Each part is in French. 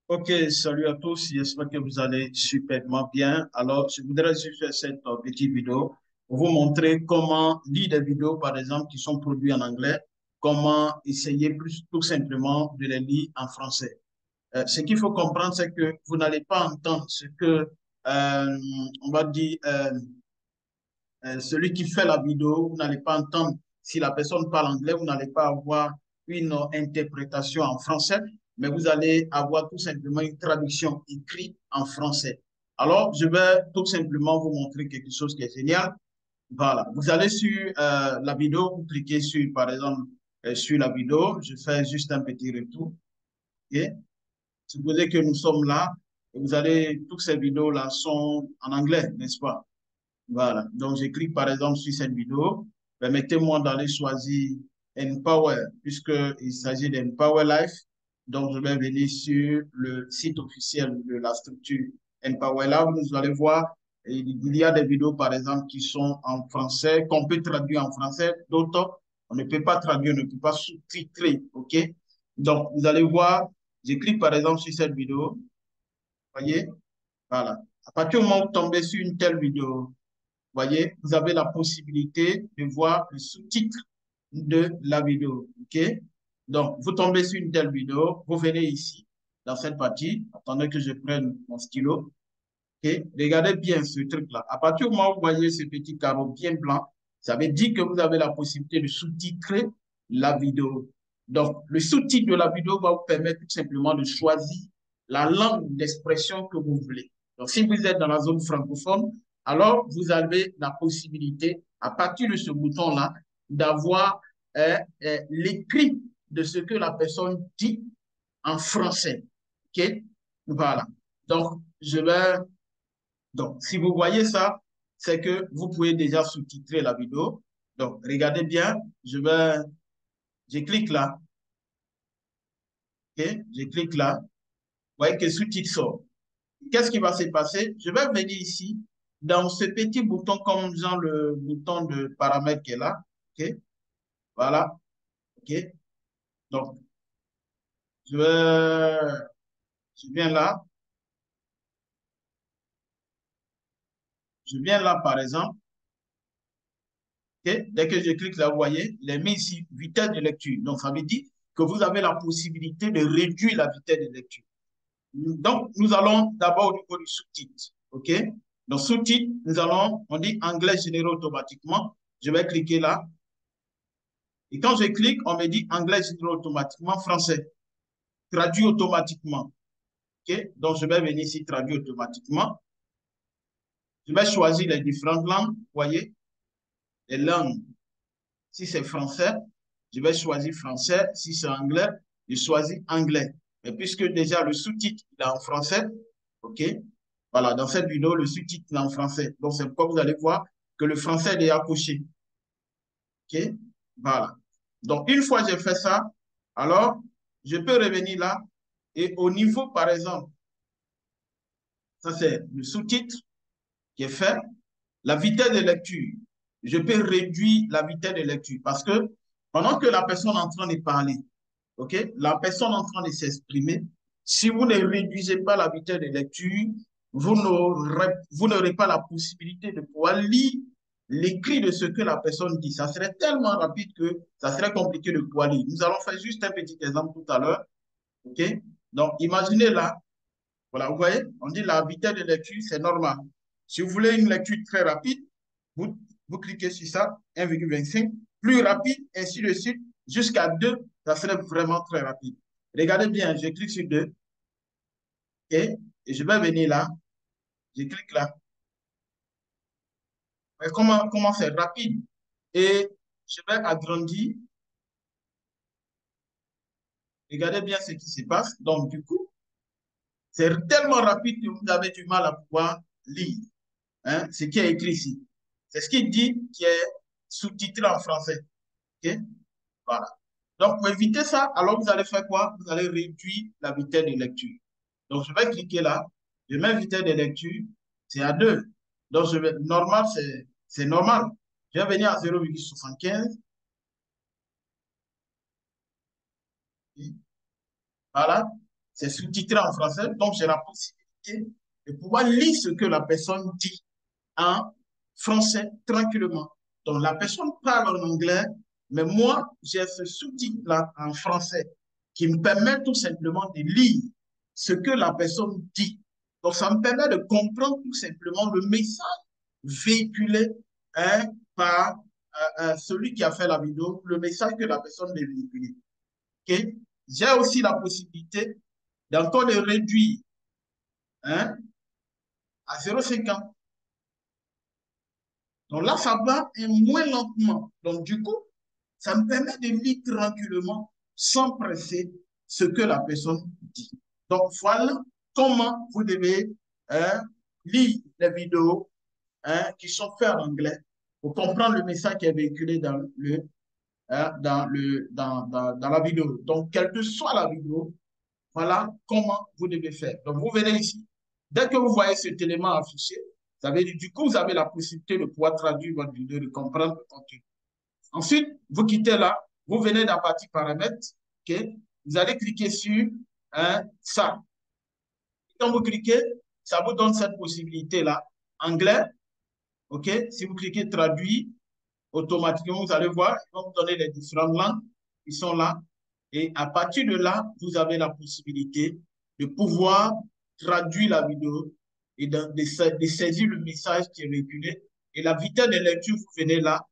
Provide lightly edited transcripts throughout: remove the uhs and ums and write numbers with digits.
Ok, salut à tous, j'espère que vous allez superbement bien. Alors, je voudrais juste faire cette petite vidéo pour vous montrer comment lire des vidéos, par exemple, qui sont produites en anglais, comment essayer plus tout simplement de les lire en français. Ce qu'il faut comprendre, c'est que vous n'allez pas entendre ce que, on va dire, celui qui fait la vidéo, vous n'allez pas entendre si la personne parle anglais, vous n'allez pas avoir une interprétation en français, mais vous allez avoir tout simplement une traduction écrite en français. Alors, je vais tout simplement vous montrer quelque chose qui est génial. Voilà, vous allez sur la vidéo, vous cliquez sur, par exemple, sur la vidéo, je fais juste un petit retour. Ok. Supposez que nous sommes là, et vous allez, toutes ces vidéos-là sont en anglais, n'est-ce pas? Voilà. Donc, je clique par exemple sur cette vidéo. Permettez-moi d'aller choisir Empower, puisqu'il s'agit d'Empower Life. Donc, je vais venir sur le site officiel de la structure Empower. Là, vous allez voir, il y a des vidéos, par exemple, qui sont en français, qu'on peut traduire en français. D'autres, on ne peut pas traduire, on ne peut pas sous-titrer. OK? Donc, vous allez voir, je clique par exemple sur cette vidéo. Voyez? Voilà. À partir du moment où vous tombez sur une telle vidéo, voyez, vous avez la possibilité de voir le sous-titre de la vidéo. OK? Donc, vous tombez sur une telle vidéo, vous venez ici, dans cette partie. Attendez que je prenne mon stylo. OK? Regardez bien ce truc-là. À partir du moment où vous voyez ce petit carreau bien blanc, ça veut dire que vous avez la possibilité de sous-titrer la vidéo. Donc, le sous-titre de la vidéo va vous permettre tout simplement de choisir la langue d'expression que vous voulez. Donc, si vous êtes dans la zone francophone, alors vous avez la possibilité, à partir de ce bouton-là, d'avoir l'écrit de ce que la personne dit en français. OK? Voilà. Donc, si vous voyez ça, c'est que vous pouvez déjà sous-titrer la vidéo. Donc, regardez bien, je clique là, ok, je clique là, vous voyez que sous-titre sort. Qu'est-ce qui va se passer? Je vais venir ici, dans ce petit bouton, comme genre le bouton de paramètre qui est là, ok, voilà, ok. Donc, je, vais, je viens là, je viens là, par exemple, ok. Dès que je clique là, vous voyez, il est mis ici, vitesse de lecture. Donc, ça veut dire que vous avez la possibilité de réduire la vitesse de lecture. Donc, nous allons d'abord au niveau du sous-titre. OK? Donc, sous-titre, on dit anglais généré automatiquement. Je vais cliquer là. Et quand je clique, on me dit anglais généré automatiquement, français. Traduit automatiquement. OK? Donc, je vais venir ici, traduire automatiquement. Je vais choisir les différentes langues. Vous voyez? Les langues. Si c'est français, je vais choisir français. Si c'est anglais, je choisis anglais. Mais puisque déjà le sous-titre est en français, OK? Voilà, dans cette vidéo, le sous-titre est en français. Donc, c'est pourquoi vous allez voir que le français est déjà coché. OK? Voilà. Donc, une fois que j'ai fait ça, alors, je peux revenir là et au niveau, par exemple, ça c'est le sous-titre qui est fait, la vitesse de lecture. Je peux réduire la vitesse de lecture parce que pendant que la personne est en train de parler, OK, la personne est en train de s'exprimer, si vous ne réduisez pas la vitesse de lecture, vous n'aurez pas la possibilité de pouvoir lire l'écrit de ce que la personne dit. Ça serait tellement rapide que ça serait compliqué de pouvoir lire. Nous allons faire juste un petit exemple tout à l'heure. OK? Donc, imaginez là, voilà, vous voyez, on dit la vitesse de lecture, c'est normal. Si vous voulez une lecture très rapide, vous, vous cliquez sur ça, 1,25, plus rapide, ainsi de suite, jusqu'à 2, ça serait vraiment très rapide. Regardez bien, je clique sur 2, et je vais venir là, je clique là. Mais comment c'est rapide? Et je vais agrandir. Regardez bien ce qui se passe. Donc, du coup, c'est tellement rapide que vous avez du mal à pouvoir lire, hein, ce qui est écrit ici. C'est ce qu'il dit qui est sous-titré en français. OK? Voilà. Donc, pour éviter ça, alors vous allez faire quoi? Vous allez réduire la vitesse de lecture. Donc, je vais cliquer là. Je mets vitesse de lecture, c'est à 2. Donc, normal, c'est normal. Je vais venir à 0,75. Voilà. c'est sous-titré en français, donc j'ai la possibilité de pouvoir lire ce que la personne dit en français tranquillement. Donc la personne parle en anglais, mais moi, j'ai ce sous-titre-là en français qui me permet tout simplement de lire ce que la personne dit. Donc ça me permet de comprendre tout simplement le message véhiculé hein, par celui qui a fait la vidéo, le message que la personne veut véhiculer. Okay? J'ai aussi la possibilité d'encore de réduire hein, à 0,50. Donc là, ça va moins lentement. Donc du coup, ça me permet de lire tranquillement, sans presser, ce que la personne dit. Donc voilà comment vous devez hein, lire les vidéos hein, qui sont faites en anglais pour comprendre le message qui est véhiculé hein, dans la vidéo. Donc, quelle que soit la vidéo, voilà comment vous devez faire. Donc, vous venez ici. Dès que vous voyez cet élément affiché, ça veut dire, du coup, vous avez la possibilité de pouvoir traduire votre vidéo, de comprendre le contenu. Ensuite, vous quittez là, vous venez dans la partie paramètres, ok? Vous allez cliquer sur hein, ça. Quand vous cliquez, ça vous donne cette possibilité-là. Anglais, ok? Si vous cliquez traduire, automatiquement, vous allez voir, ils vont vous donner les différentes langues qui sont là. Et à partir de là, vous avez la possibilité de pouvoir traduire la vidéo et de saisir le message qui est véhiculé. Et la vitesse de lecture, vous venez là,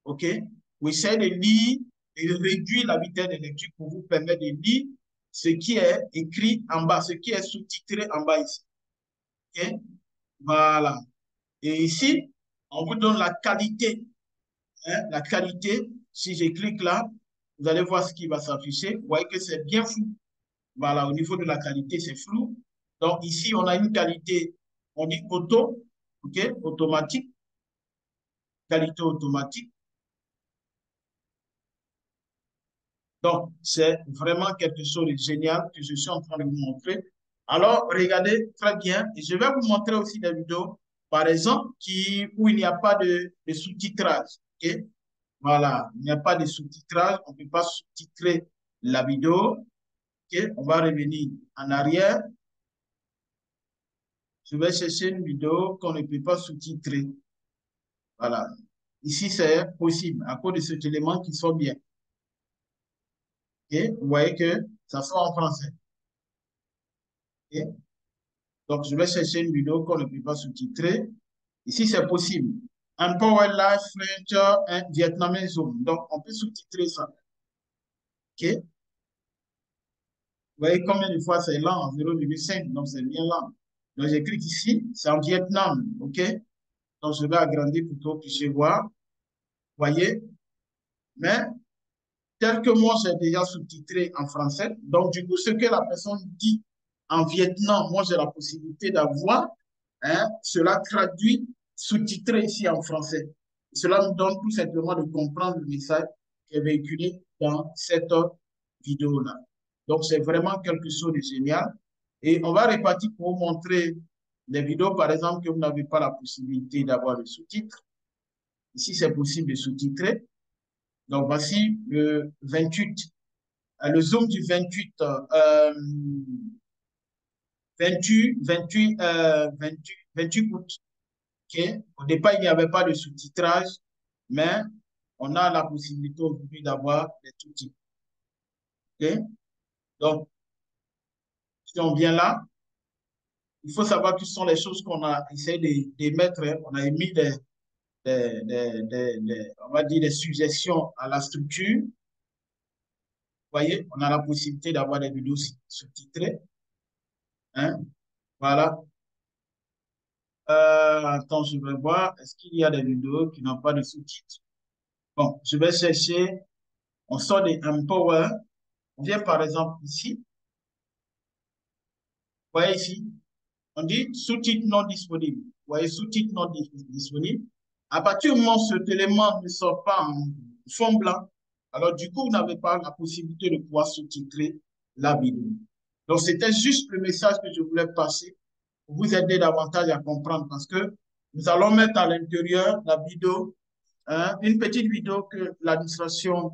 OK? Vous essayez de lire et de réduire la vitesse de lecture pour vous permettre de lire ce qui est écrit en bas, ce qui est sous-titré en bas ici. OK? Voilà. Et ici, on vous donne la qualité. Hein, la qualité, si je clique là, vous allez voir ce qui va s'afficher. Vous voyez que c'est bien flou. Voilà, au niveau de la qualité, c'est flou. Donc ici, on a une qualité, on dit auto, OK, automatique, qualité automatique. Donc, c'est vraiment quelque chose de génial que je suis en train de vous montrer. Alors, regardez très bien. Et je vais vous montrer aussi des vidéos, par exemple, où il n'y a pas de sous-titrage. OK? Voilà, il n'y a pas de sous-titrage. On ne peut pas sous-titrer la vidéo. OK? On va revenir en arrière. Je vais chercher une vidéo qu'on ne peut pas sous-titrer. Voilà. Ici, c'est possible à cause de cet élément qui sont bien. OK? Vous voyez que ça sort en français. OK? Donc, je vais chercher une vidéo qu'on ne peut pas sous-titrer. Ici, c'est possible. Un Power Life French, un Vietnamese Zoom. Donc, on peut sous-titrer ça. OK? Vous voyez combien de fois c'est lent, 0,5, donc c'est bien lent. Donc, je clique ici, c'est en Vietnam. OK? Donc, je vais agrandir pour que vous puissiez voir. Vous voyez? Mais, tel que moi, j'ai déjà sous-titré en français. Donc, du coup, ce que la personne dit en Vietnam, moi, j'ai la possibilité d'avoir hein, cela traduit, sous-titré ici en français. Cela nous donne tout simplement de comprendre le message qui est véhiculé dans cette vidéo-là. Donc, c'est vraiment quelque chose de génial. Et on va répartir pour vous montrer des vidéos, par exemple, que vous n'avez pas la possibilité d'avoir le sous-titre. Ici, c'est possible de sous-titrer. Donc, voici le 28, le zoom du 28, 28 août. Okay? Au départ, il n'y avait pas de sous-titrage, mais on a la possibilité aujourd'hui d'avoir des sous-titres. Okay? Donc, si on vient là, il faut savoir quelles sont les choses qu'on a essayé de mettre. On a émis on va dire des suggestions à la structure. Vous voyez, on a la possibilité d'avoir des vidéos sous-titrées. Hein? Voilà. Attends, je vais voir. Est-ce qu'il y a des vidéos qui n'ont pas de sous-titres? Bon, je vais chercher. On sort des Empower. On vient par exemple ici. Vous voyez ici, on dit sous-titres non disponibles. Vous voyez, sous-titres non disponibles. À partir du moment où cet élément ne sort pas en fond blanc, alors du coup, vous n'avez pas la possibilité de pouvoir sous-titrer la vidéo. Donc, c'était juste le message que je voulais passer pour vous aider davantage à comprendre parce que nous allons mettre à l'intérieur la vidéo, hein, une petite vidéo que l'administration,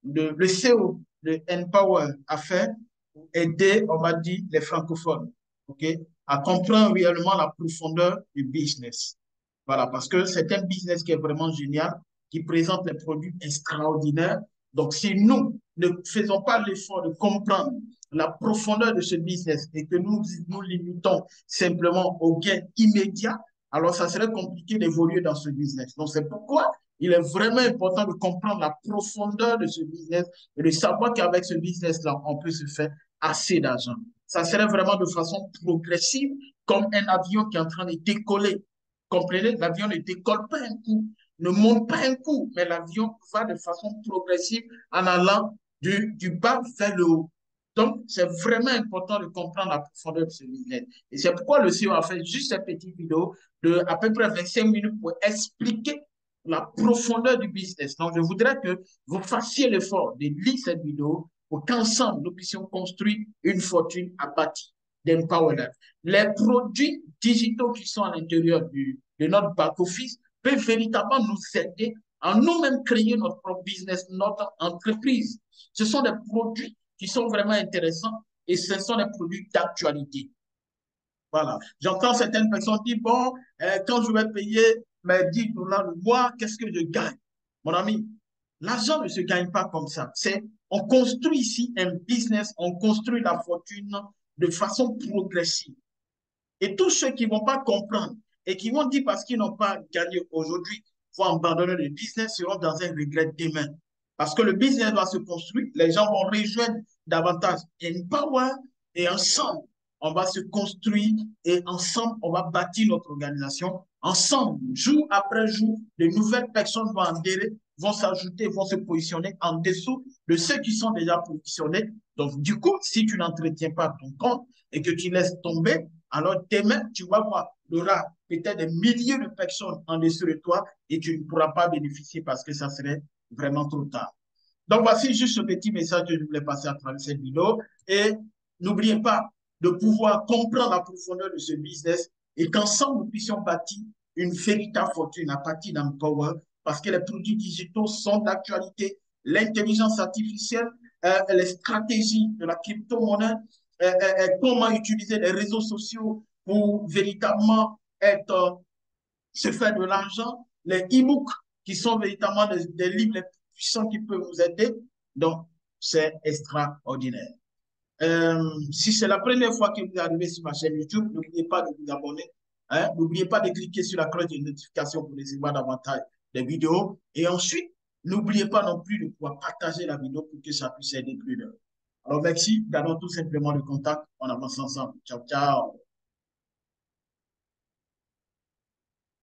le CEO de Empower a fait pour aider, on va dire, les francophones, OK, à comprendre réellement la profondeur du business. Voilà, parce que c'est un business qui est vraiment génial, qui présente des produits extraordinaires. Donc, si nous ne faisons pas l'effort de comprendre la profondeur de ce business et que nous nous limitons simplement au gain immédiat, alors ça serait compliqué d'évoluer dans ce business. Donc, c'est pourquoi il est vraiment important de comprendre la profondeur de ce business et de savoir qu'avec ce business-là, on peut se faire assez d'argent. Ça serait vraiment de façon progressive, comme un avion qui est en train de décoller. Comprenez, l'avion ne décolle pas un coup, ne monte pas un coup, mais l'avion va de façon progressive en allant du bas vers le haut. Donc, c'est vraiment important de comprendre la profondeur de ce business. Et c'est pourquoi le CEO a fait juste cette petite vidéo de à peu près 25 minutes pour expliquer la profondeur du business. Donc, je voudrais que vous fassiez l'effort de lire cette vidéo pour qu'ensemble, nous puissions construire une fortune à partir d'Empower. Les produits digitaux qui sont à l'intérieur de notre back-office peuvent véritablement nous aider à nous-mêmes créer notre propre business, notre entreprise. Ce sont des produits qui sont vraiment intéressants et ce sont des produits d'actualité. Voilà. J'entends certaines personnes dire, bon, quand je vais payer mes 10 dollars le mois, qu'est-ce que je gagne? Mon ami, l'argent ne se gagne pas comme ça. On construit ici un business, on construit la fortune de façon progressive. Et tous ceux qui ne vont pas comprendre et qui vont dire parce qu'ils n'ont pas gagné aujourd'hui, vont abandonner le business, seront dans un regret demain. Parce que le business doit se construire, les gens vont rejoindre davantage Empower et ensemble, on va se construire et ensemble, on va bâtir notre organisation. Ensemble, jour après jour, de nouvelles personnes vont adhérer, vont s'ajouter, vont se positionner en dessous de ceux qui sont déjà positionnés. Donc, du coup, si tu n'entretiens pas ton compte et que tu laisses tomber, alors demain, tu vas voir, il y aura peut-être des milliers de personnes en dessous de toi et tu ne pourras pas bénéficier parce que ça serait vraiment trop tard. Donc, voici juste ce petit message que je voulais passer à travers cette vidéo. Et n'oubliez pas de pouvoir comprendre la profondeur de ce business et qu'ensemble, nous puissions bâtir une véritable fortune à partir d'Empower parce que les produits digitaux sont d'actualité. L'intelligence artificielle, les stratégies de la crypto-monnaie, comment utiliser les réseaux sociaux pour véritablement se faire de l'argent, les e-books qui sont véritablement des livres les plus puissants qui peuvent vous aider. Donc, c'est extraordinaire. Si c'est la première fois que vous arrivez sur ma chaîne YouTube, n'oubliez pas de vous abonner. Hein? N'oubliez pas de cliquer sur la cloche de notification pour recevoir davantage de vidéos. Et ensuite, n'oubliez pas non plus de pouvoir partager la vidéo pour que ça puisse aider plus d'un. Alors, merci. Donnons tout simplement le contact. On avance ensemble. Ciao, ciao.